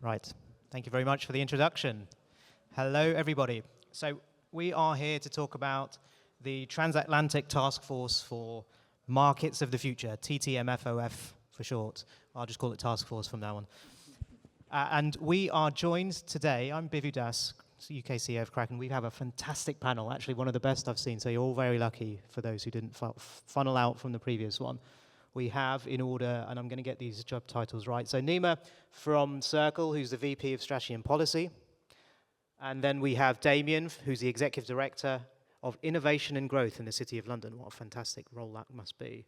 Right. Thank you very much for the introduction. Hello, everybody. So we are here to talk about the Transatlantic Taskforce for Markets of the Future, TTMFOF for short. I'll just call it Task Force from now on. And we are joined today, I'm Bivu, UK CEO of Kraken. We have a fantastic panel, actually one of the best I've seen, so you're all very lucky for those who didn't funnel out from the previous one. We have, in order, and I'm going to get these job titles right, so Nima from Circle, who's the VP of Strategy and Policy. And then we have Damian, who's the Executive Director of Innovation and Growth in the City of London. What a fantastic role that must be.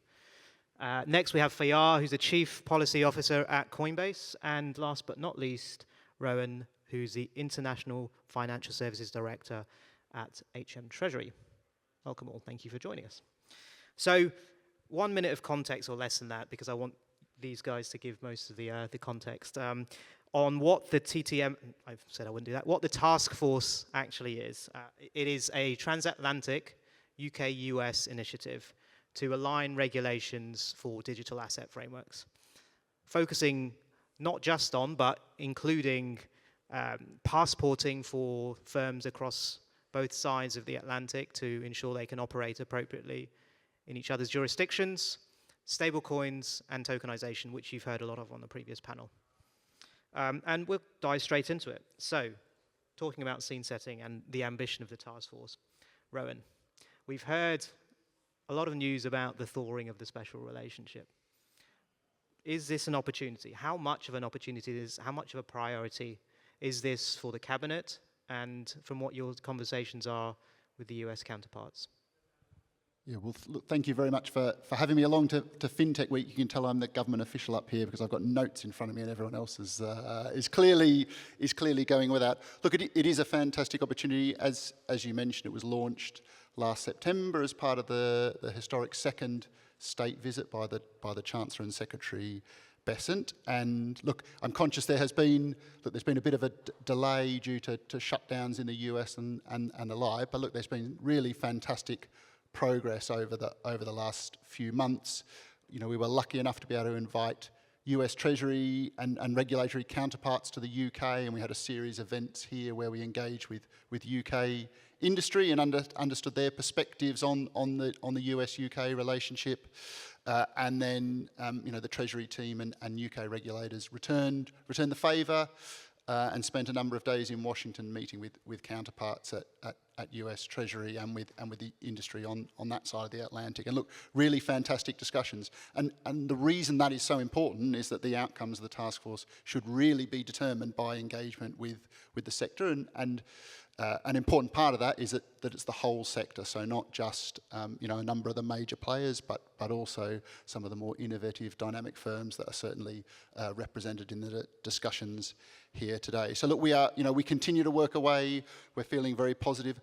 Next, we have Faryar, who's the Chief Policy Officer at Coinbase. And last but not least, Rohan, who's the International Financial Services Director at Treasury. Welcome all. Thank you for joining us. So, 1 minute of context or less than that, because I want these guys to give most of the context on what the TTM, I've said I wouldn't do that, what the task force actually is. It is a transatlantic UK-US initiative to align regulations for digital asset frameworks, focusing not just on, but including passporting for firms across both sides of the Atlantic to ensure they can operate appropriately in each other's jurisdictions, stablecoins, and tokenization, which you've heard a lot of on the previous panel. And we'll dive straight into it. So, talking about scene setting and the ambition of the task force. Rohan, we've heard a lot of news about the thawing of the special relationship. Is this an opportunity? How much of an opportunity is, how much of a priority is this for the cabinet, and from what your conversations are with the US counterparts? Yeah, well, look, thank you very much for having me along to Fintech Week. You can tell I'm the government official up here because I've got notes in front of me and everyone else is clearly going with that. Look, it is a fantastic opportunity. As you mentioned, it was launched last September as part of the historic second state visit by the Chancellor and Secretary Besant. And look, I'm conscious there's been a bit of a delay due to shutdowns in the US and the like, but look, there's been really fantastic progress over the last few months. You know, we were lucky enough to be able to invite US Treasury and regulatory counterparts to the UK, and we had a series of events here where we engaged with UK industry and understood their perspectives on the US-UK relationship. And then you know, the Treasury team and UK regulators returned the favour and spent a number of days in Washington meeting with counterparts at US Treasury and with the industry on that side of the Atlantic. And look, really fantastic discussions. And the reason that is so important is that the outcomes of the task force should really be determined by engagement with the sector. And an important part of that is that it's the whole sector, so not just you know, a number of the major players, but also some of the more innovative, dynamic firms that are certainly represented in the discussions here today. So look, we continue to work away. We're feeling very positive.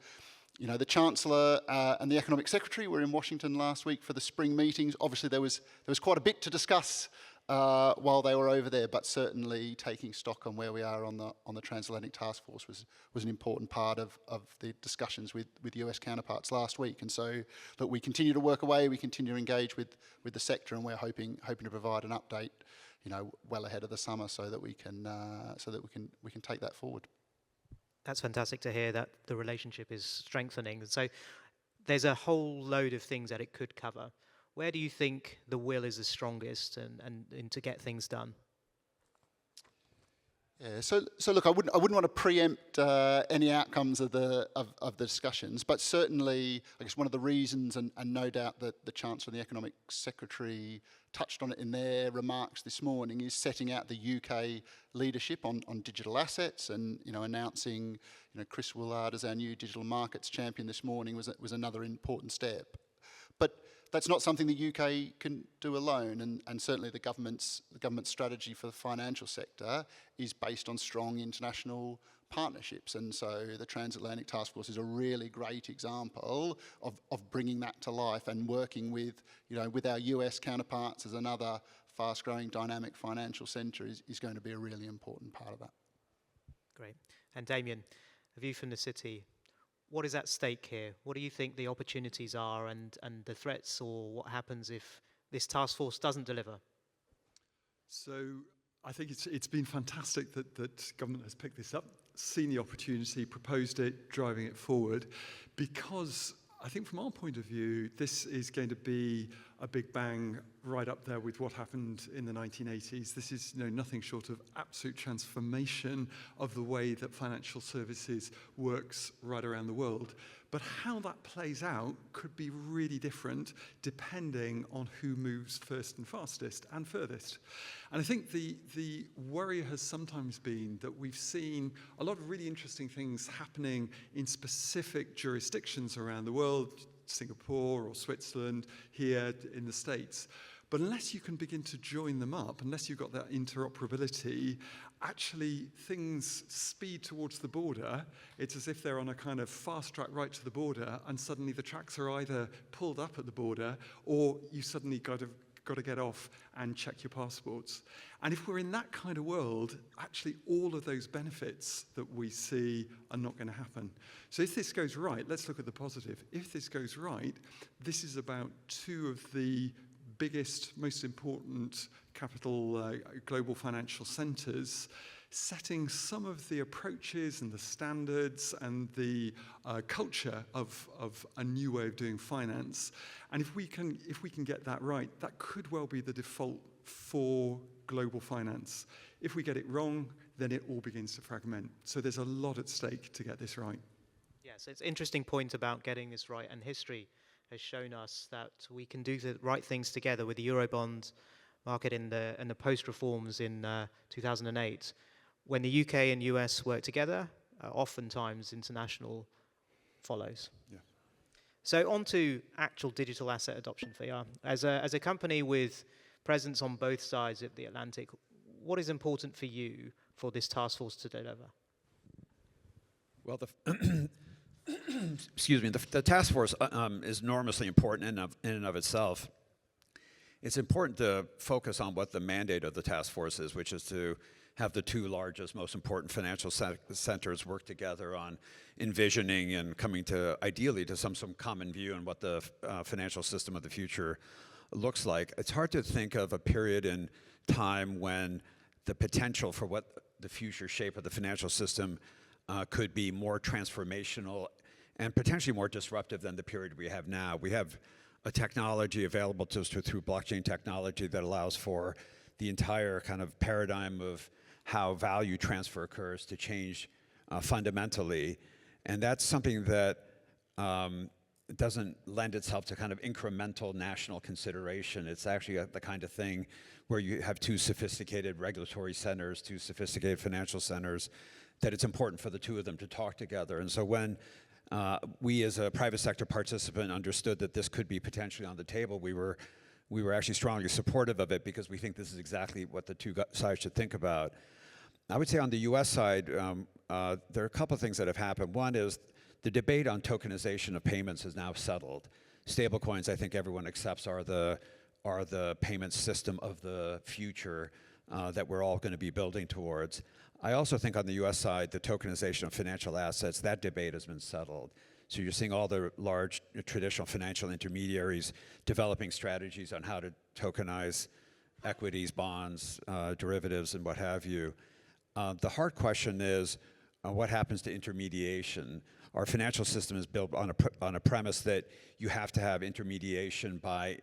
You know, the Chancellor and the Economic Secretary were in Washington last week for the spring meetings. Obviously, there was quite a bit to discuss while they were over there, but certainly taking stock on where we are on the Transatlantic Task Force was an important part of the discussions with US counterparts last week. And so, look, we continue to work away, we continue to engage with the sector, and we're hoping to provide an update, you know, well ahead of the summer, so that we can take that forward. That's fantastic to hear that the relationship is strengthening. So, there's a whole load of things that it could cover. Where do you think the will is the strongest and to get things done? Yeah, so look, I wouldn't want to preempt any outcomes of the discussions, but certainly, I guess one of the reasons, and no doubt that the Chancellor and the Economic Secretary touched on it in their remarks this morning, is setting out the UK leadership on digital assets, and you know, announcing, you know, Chris Woolard as our new digital markets champion this morning was another important step. But that's not something the UK can do alone, and certainly the government's strategy for the financial sector is based on strong international partnerships, and so the Transatlantic Task Force is a really great example of bringing that to life and working with, you know, with our US counterparts as another fast-growing dynamic financial centre is going to be a really important part of that. Great. And Damian, a view from the city. What is at stake here? What do you think the opportunities are and the threats, or what happens if this task force doesn't deliver? So I think it's been fantastic that government has picked this up, seen the opportunity, proposed it, driving it forward, because I think from our point of view, this is going to be a big bang right up there with what happened in the 1980s. This is nothing short of absolute transformation of the way that financial services works right around the world. But how that plays out could be really different depending on who moves first and fastest and furthest. And I think the worry has sometimes been that we've seen a lot of really interesting things happening in specific jurisdictions around the world, Singapore or Switzerland, here in the States. But unless you can begin to join them up, unless you've got that interoperability, actually things speed towards the border. It's as if they're on a kind of fast track right to the border, and suddenly the tracks are either pulled up at the border, or you suddenly got to get off and check your passports. And if we're in that kind of world, actually all of those benefits that we see are not going to happen. So if this goes right, let's look at the positive. If this goes right, this is about two of the biggest, most important global financial centers, setting some of the approaches and the standards and the culture of a new way of doing finance. And if we can get that right, that could well be the default for global finance. If we get it wrong, then it all begins to fragment. So there's a lot at stake to get this right. Yes, it's an interesting point about getting this right, and history has shown us that we can do the right things together with the Eurobond market and the post-reforms in 2008. When the UK and US work together, oftentimes international follows. Yeah. So on to actual digital asset adoption, Faryar. As a company with presence on both sides of the Atlantic, what is important for you for this task force to deliver? Well, excuse me, the task force is enormously important in and of itself. It's important to focus on what the mandate of the task force is, which is to have the two largest, most important financial centers work together on envisioning and coming to, ideally, to some common view on what the financial system of the future looks like. It's hard to think of a period in time when the potential for what the future shape of the financial system could be more transformational and potentially more disruptive than the period we have now. We have a technology available to us through blockchain technology that allows for the entire kind of paradigm of how value transfer occurs to change fundamentally. And that's something that doesn't lend itself to kind of incremental national consideration. It's actually the kind of thing where you have two sophisticated regulatory centers, two sophisticated financial centers, that it's important for the two of them to talk together. And so when we as a private sector participant understood that this could be potentially on the table, we were actually strongly supportive of it because we think this is exactly what the two sides should think about. I would say on the US side, there are a couple of things that have happened. One is the debate on tokenization of payments is now settled. Stablecoins, I think everyone accepts, are the payment system of the future that we're all going to be building towards. I also think on the US side, the tokenization of financial assets, that debate has been settled. So you're seeing all the large traditional financial intermediaries developing strategies on how to tokenize equities, bonds, derivatives, and what have you. The hard question is, what happens to intermediation? Our financial system is built on a premise that you have to have intermediation by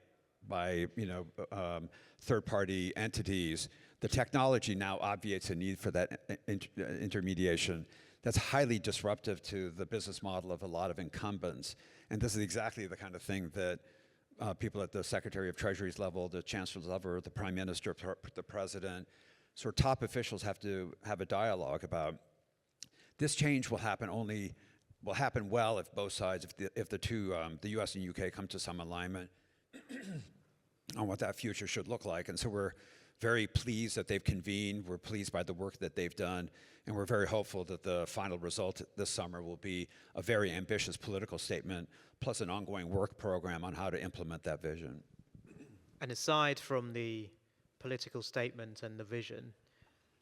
third-party entities. The technology now obviates a need for that intermediation. That's highly disruptive to the business model of a lot of incumbents. And this is exactly the kind of thing that people at the Secretary of Treasury's level, the Chancellor's level, the Prime Minister, the President, sort of top officials have to have a dialogue about. This change will happen well if both sides, if the two, the US and UK, come to some alignment on what that future should look like. And so we're very pleased that they've convened. We're pleased by the work that they've done. And we're very hopeful that the final result this summer will be a very ambitious political statement, plus an ongoing work program on how to implement that vision. And aside from the political statement and the vision,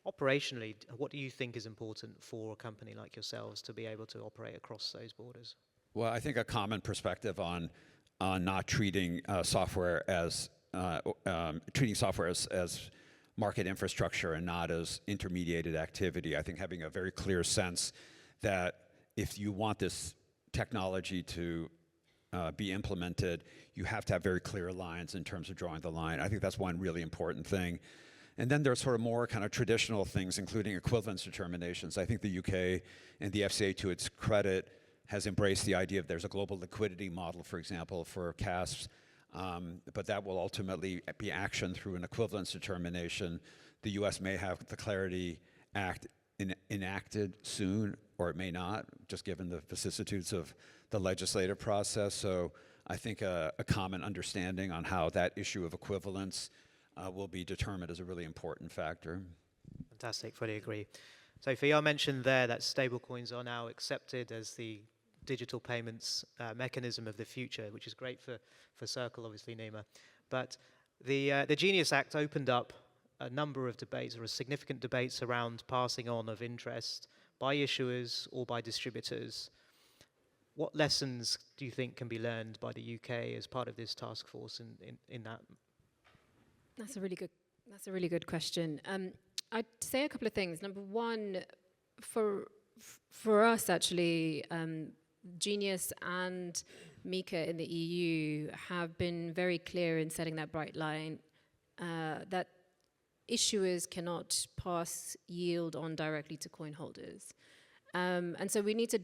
operationally, what do you think is important for a company like yourselves to be able to operate across those borders? Well, I think a common perspective on not treating software as market infrastructure and not as intermediated activity. I think having a very clear sense that if you want this technology to be implemented, you have to have very clear lines in terms of drawing the line. I think that's one really important thing. And then there's sort of more kind of traditional things, including equivalence determinations. I think the UK and the FCA, to its credit, has embraced the idea of there's a global liquidity model, for example, for CASPs, but that will ultimately be actioned through an equivalence determination. The US may have the Clarity Act enacted soon, or it may not, just given the vicissitudes of the legislative process. So I think a common understanding on how that issue of equivalence will be determined is a really important factor. Fantastic, fully agree. So Faryar mentioned there that stablecoins are now accepted as the digital payments mechanism of the future, which is great for Circle, obviously, Nima. But the Genius Act opened up a number of debates, or significant debates, around passing on of interest by issuers or by distributors. What lessons do you think can be learned by the UK as part of this task force in that? That's a really good question. I'd say a couple of things. Number one, for us actually, Genius and MiCA in the EU have been very clear in setting that bright line that issuers cannot pass yield on directly to coin holders. And so we need to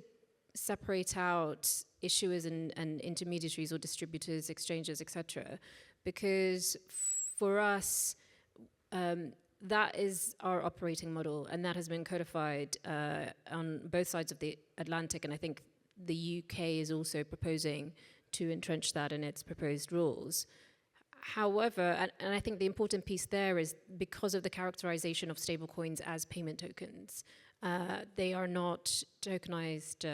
separate out issuers and intermediaries or distributors, exchanges, etc. Because for us, that is our operating model, and that has been codified on both sides of the Atlantic, and I think the UK is also proposing to entrench that in its proposed rules. However, and I think the important piece there is because of the characterization of stablecoins as payment tokens, they are not tokenized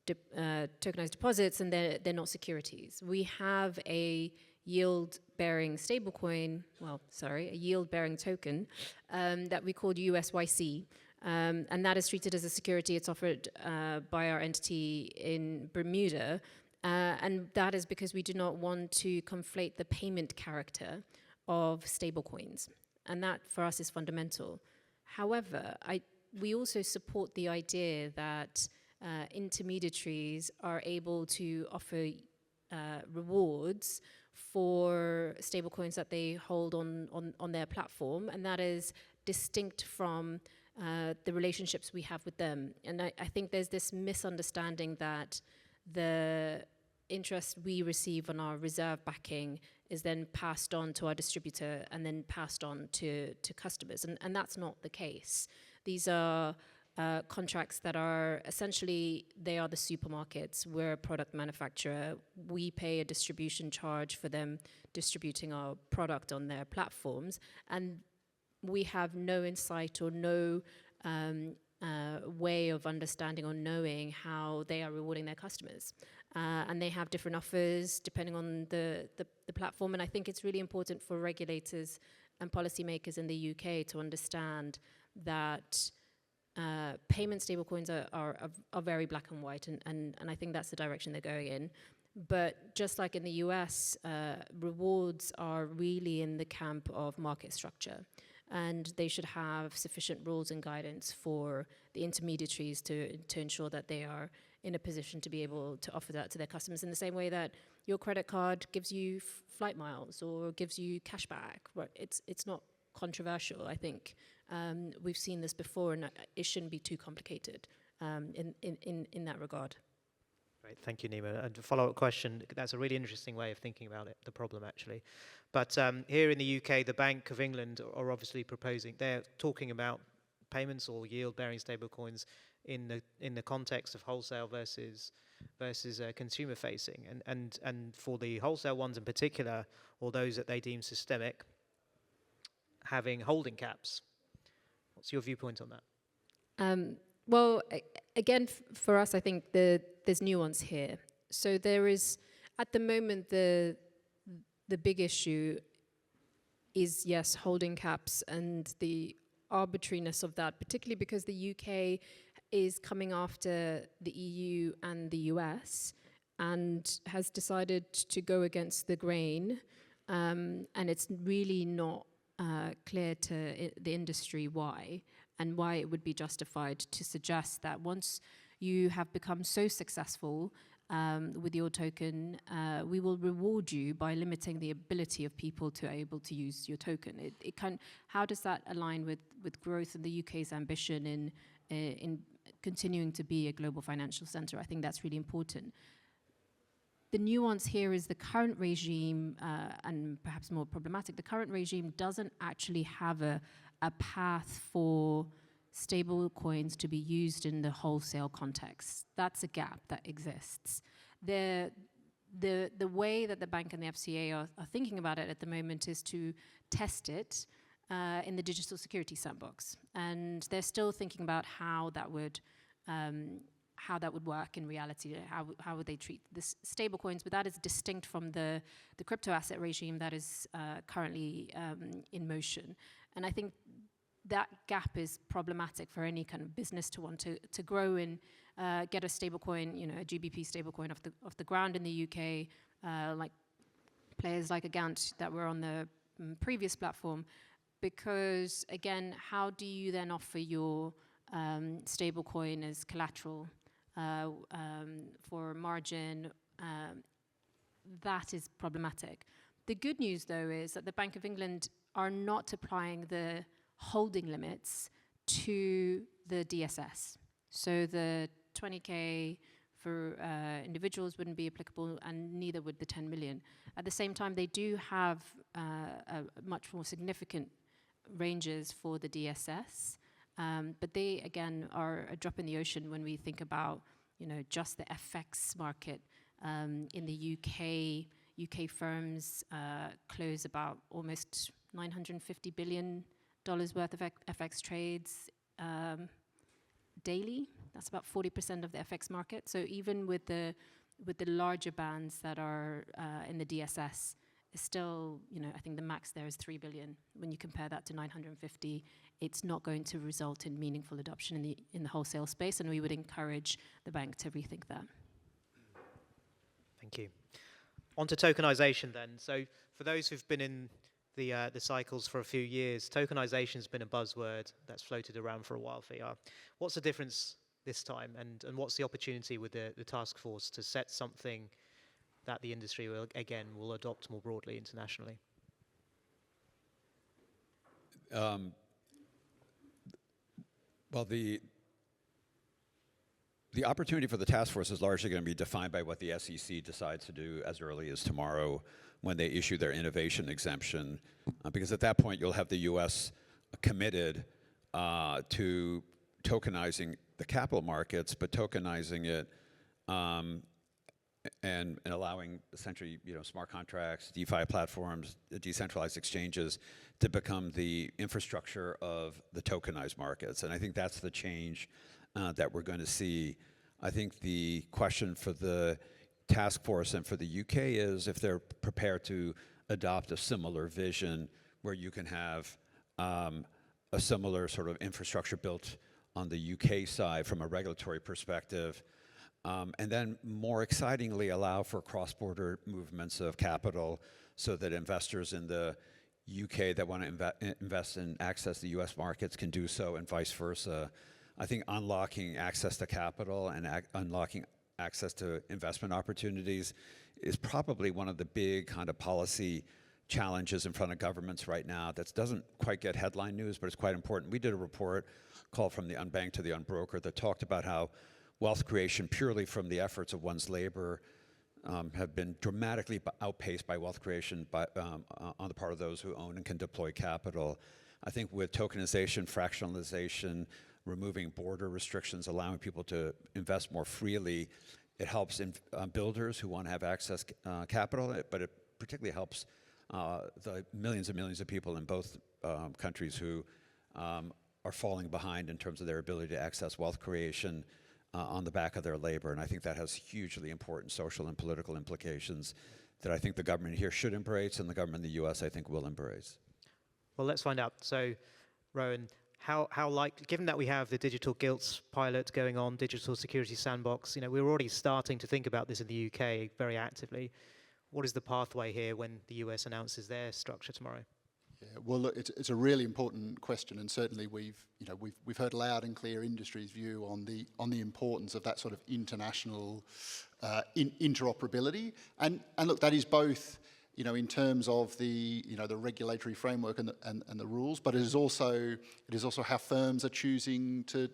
deposits, and they're not securities. We have a yield-bearing stablecoin, a yield-bearing token that we called USYC. And that is treated as a security. It's offered by our entity in Bermuda. And that is because we do not want to conflate the payment character of stablecoins. And that, for us, is fundamental. However, we also support the idea that intermediaries are able to offer rewards for stablecoins that they hold on their platform, and that is distinct from the relationships we have with them. And I think there's this misunderstanding that the interest we receive on our reserve backing is then passed on to our distributor and then passed on to customers, and that's not the case. These are contracts that are essentially, they are the supermarkets. We're a product manufacturer. We pay a distribution charge for them distributing our product on their platforms, and we have no insight or no way of understanding or knowing how they are rewarding their customers. And they have different offers depending on the platform, and I think it's really important for regulators and policymakers in the UK to understand that payment stablecoins are very black and white, and I think that's the direction they're going in. But just like in the US, rewards are really in the camp of market structure, and they should have sufficient rules and guidance for the intermediaries to ensure that they are in a position to be able to offer that to their customers in the same way that your credit card gives you flight miles or gives you cash back. Right? It's not controversial, I think. We've seen this before, and it shouldn't be too complicated in that regard. Great, thank you, Nima. And a follow-up question, that's a really interesting way of thinking about it, the problem actually. But here in the UK, the Bank of England are obviously proposing, they're talking about payments or yield-bearing stablecoins in the context of wholesale versus consumer-facing. And for the wholesale ones in particular, or those that they deem systemic, having holding caps. What's your viewpoint on that? Well, again, for us, I think there's nuance here. So there is, at the moment, the big issue is, yes, holding caps and the arbitrariness of that, particularly because the UK is coming after the EU and the US and has decided to go against the grain, and it's really not clear to the industry why, and why it would be justified to suggest that once you have become so successful with your token, we will reward you by limiting the ability of people to able to use your token. How does that align with growth in the UK's ambition in continuing to be a global financial center? I think that's really important. The nuance here is the current regime, and perhaps more problematic, the current regime doesn't actually have a path for stable coins to be used in the wholesale context. That's a gap that exists. The way that the bank and the FCA are thinking about it at the moment is to test it in the digital security sandbox. And they're still thinking about how that would work in reality. How would they treat the stable coins? But that is distinct from the crypto asset regime that is currently in motion. And I think that gap is problematic for any kind of business to want to grow and get a stablecoin, a GBP stablecoin off the ground in the UK, like players like Agant that were on the previous platform. Because again, how do you then offer your stablecoin as collateral for margin? That is problematic. The good news, though, is that the Bank of England are not applying the holding limits to the DSS. So the 20K for individuals wouldn't be applicable, and neither would the 10 million. At the same time, they do have a much more significant ranges for the DSS, but they, again, are a drop in the ocean when we think about, just the FX market. In the UK firms close about almost $950 billion worth of FX trades daily. That's about 40% of the FX market. So even with the larger bands that are in the DSS, is still, I think the max there is 3 billion. When you compare that to 950, it's not going to result in meaningful adoption in the wholesale space, and we would encourage the bank to rethink that. Thank you. On to tokenization then. So for those who've been in the cycles for a few years, tokenization has been a buzzword that's floated around for a while, Faryar. What's the difference this time, and what's the opportunity with the task force to set something that the industry will adopt more broadly internationally? Well, the opportunity for the task force is largely going to be defined by what the SEC decides to do as early as tomorrow when they issue their innovation exemption, because at that point you'll have the U.S. committed to tokenizing the capital markets, but tokenizing it and allowing essentially smart contracts, DeFi platforms, decentralized exchanges to become the infrastructure of the tokenized markets. And I think that's the change that we're going to see. I think the question for the task force and for the UK is if they're prepared to adopt a similar vision where you can have a similar sort of infrastructure built on the UK side from a regulatory perspective, and then more excitingly allow for cross-border movements of capital so that investors in the UK that want to invest and access the US markets can do so, and vice versa. I think unlocking access to capital and unlocking access to investment opportunities is probably one of the big kind of policy challenges in front of governments right now that doesn't quite get headline news, but it's quite important. We did a report called From the Unbanked to the Unbrokered that talked about how wealth creation purely from the efforts of one's labor have been dramatically outpaced by wealth creation on the part of those who own and can deploy capital. I think with tokenization, fractionalization, removing border restrictions, allowing people to invest more freely, it helps builders who want to have access capital, but it particularly helps the millions and millions of people in both countries who are falling behind in terms of their ability to access wealth creation on the back of their labor. And I think that has hugely important social and political implications that I think the government here should embrace, and the government in the US, I think, will embrace. Well, let's find out. So, Rohan, given that we have the digital gilts pilot going on, digital security sandbox, we're already starting to think about this in the UK very actively. What is the pathway here when the US announces their structure tomorrow? Yeah, well, look, it's a really important question, and certainly we've heard loud and clear industry's view on the importance of that sort of international interoperability, and look, that is both in terms of the the regulatory framework and the rules, but it is also how firms are choosing to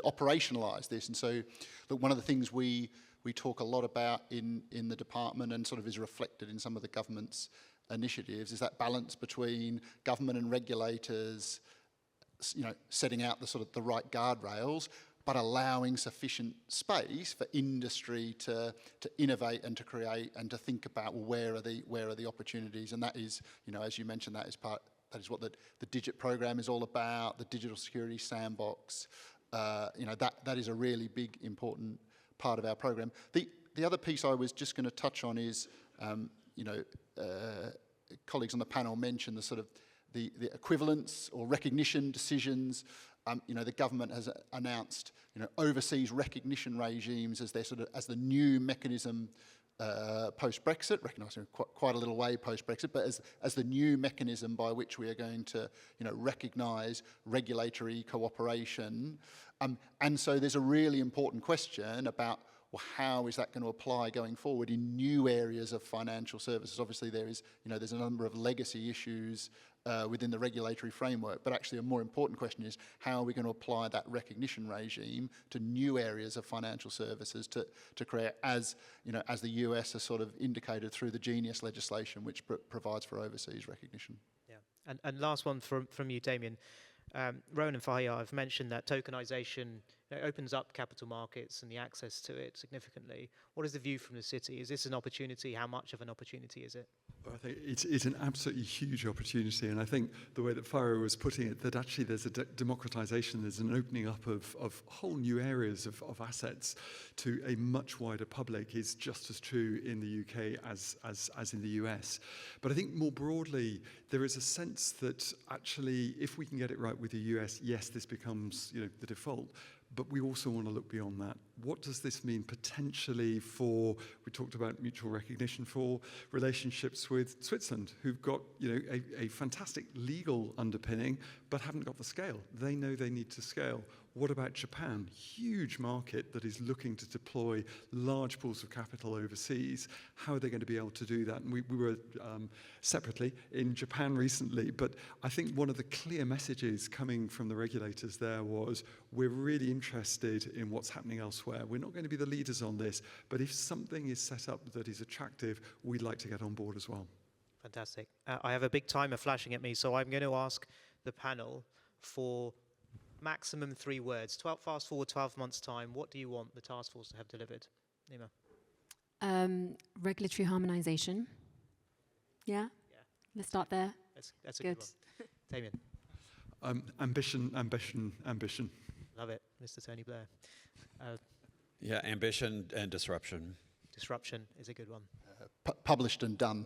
operationalise this. And so, look, one of the things we talk a lot about in the department, and sort of is reflected in some of the government's initiatives, is that balance between government and regulators, setting out the right guardrails, but allowing sufficient space for industry to innovate and to create and to think about, well, where are the opportunities. And that is, as you mentioned, that is what the Digit program is all about, the digital security sandbox. That is a really big, important part of our program. The other piece I was just going to touch on is, colleagues on the panel mentioned the sort of the equivalence or recognition decisions. The government has announced, overseas recognition regimes as as the new mechanism post-Brexit, recognising quite a little way post-Brexit, but as the new mechanism by which we are going to, recognise regulatory cooperation. And so there's a really important question about, well, how is that going to apply going forward in new areas of financial services? Obviously, there's a number of legacy issues within the regulatory framework, but actually a more important question is, how are we going to apply that recognition regime to new areas of financial services to create, as the US has sort of indicated through the Genius legislation, which provides for overseas recognition. Yeah, and last one from you, Damian. Rohan and Faryar have mentioned that tokenization opens up capital markets and the access to it significantly. What is the view from the city? Is this an opportunity? How much of an opportunity is it? I think it's an absolutely huge opportunity, and I think the way that Faryar was putting it, that actually there's a democratization, there's an opening up of whole new areas of assets to a much wider public is just as true in the UK as in the US. But I think more broadly, there is a sense that actually, if we can get it right with the US, yes, this becomes the default. But we also want to look beyond that. What does this mean potentially for, we talked about mutual recognition, for relationships with Switzerland, who've got a fantastic legal underpinning, but haven't got the scale. They know they need to scale. What about Japan? Huge market that is looking to deploy large pools of capital overseas. How are they going to be able to do that? And we were separately in Japan recently, but I think one of the clear messages coming from the regulators there was, we're really interested in what's happening elsewhere. We're not going to be the leaders on this, but if something is set up that is attractive, we'd like to get on board as well. Fantastic. I have a big timer flashing at me, so I'm going to ask the panel for maximum 3 words. Fast forward 12 months' time, what do you want the task force to have delivered? Nima? Regulatory harmonization. Yeah? Let's start there. That's a good one. Damian? Ambition. Love it, Mr. Tony Blair. Ambition and disruption. Disruption is a good one. Published and done.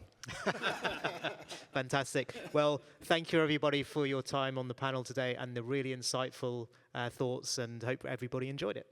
Fantastic. Well, thank you everybody for your time on the panel today and the really insightful thoughts, and hope everybody enjoyed it.